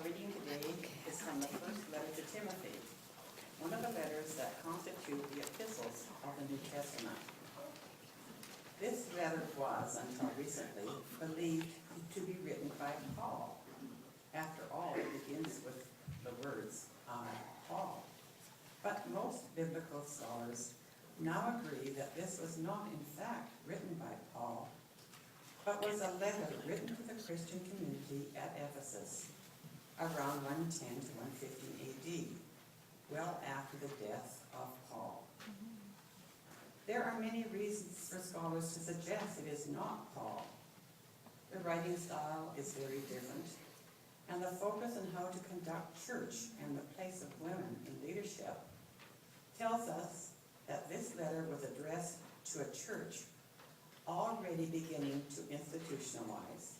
Our reading today is from the first letter to Timothy, one of the letters that constitute the epistles of the New Testament. This letter was, until recently, believed to be written by Paul. After all, it begins with the words, I, Paul. But most biblical scholars now agree that this was not in fact written by Paul, but was a letter written to the Christian community at Ephesus around 110 to 115 AD, well after the death of Paul. There are many reasons for scholars to suggest it is not Paul. The writing style is very different, and the focus on how to conduct church and the place of women in leadership tells us that this letter was addressed to a church already beginning to institutionalize.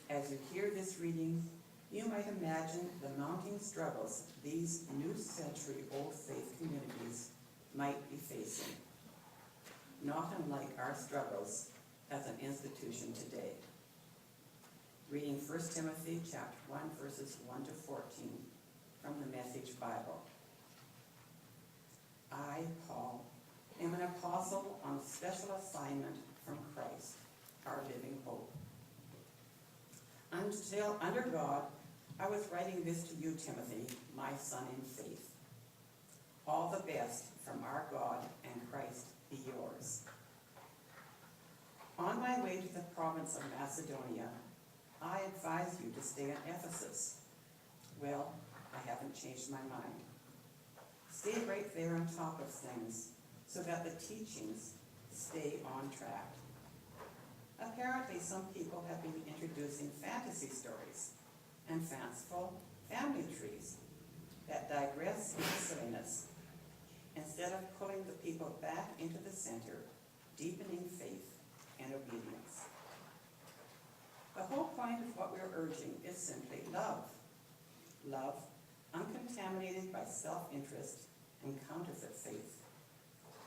As you hear this reading, you might imagine the mounting struggles these new century old faith communities might be facing, not unlike our struggles as an institution today. Reading 1 Timothy chapter 1, verses 1 to 14 from the Message Bible. I, Paul, am an apostle on special assignment from Christ, our living hope. Under God, I was writing this to you, Timothy, my son in faith. All the best from our God and Christ be yours. On my way to the province of Macedonia, I advise you to stay in Ephesus. Well, I haven't changed my mind. Stay right there on top of things so that the teachings stay on track. Apparently, some people have been introducing fantasy stories and fanciful family trees that digress into silliness instead of pulling the people back into the center, deepening faith and obedience. The whole point of what we're urging is simply love. Love uncontaminated by self-interest and counterfeit faith.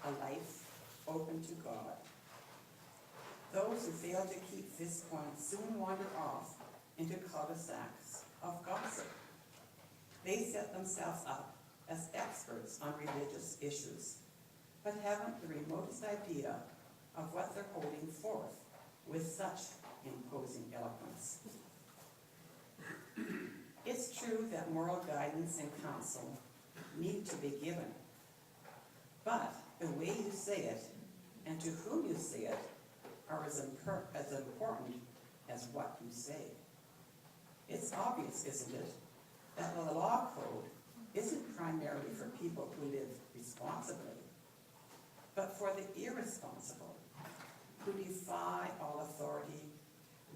A life open to God. Those who fail to keep this point soon wander off into cul-de-sacs of gossip. They set themselves up as experts on religious issues, but haven't the remotest idea of what they're holding forth with such imposing eloquence. It's true that moral guidance and counsel need to be given, but the way you say it and to whom you say it are as important as what you say. It's obvious, isn't it, that the law code isn't primarily for people who live responsibly, but for the irresponsible, who defy all authority,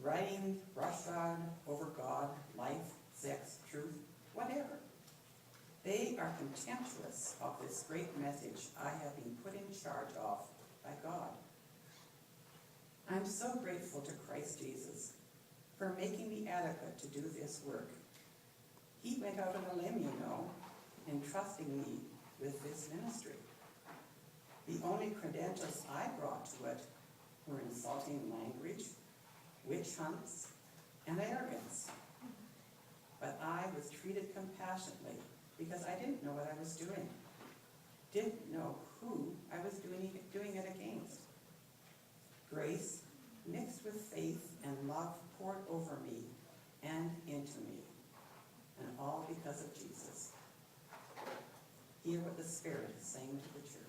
riding roughshod over God, life, sex, truth, whatever. They are contemptuous of this great message I have been put in charge of by God. I'm so grateful to Christ Jesus for making me adequate to do this work. He went out on a limb, entrusting me with this ministry. The only credentials I brought to it were insulting language, witch hunts, and arrogance. But I was treated compassionately because I didn't know what I was doing, didn't know who I was doing it against. Grace mixed with faith and love poured over me and into me, and all because of Jesus. Hear what the Spirit is saying to the church.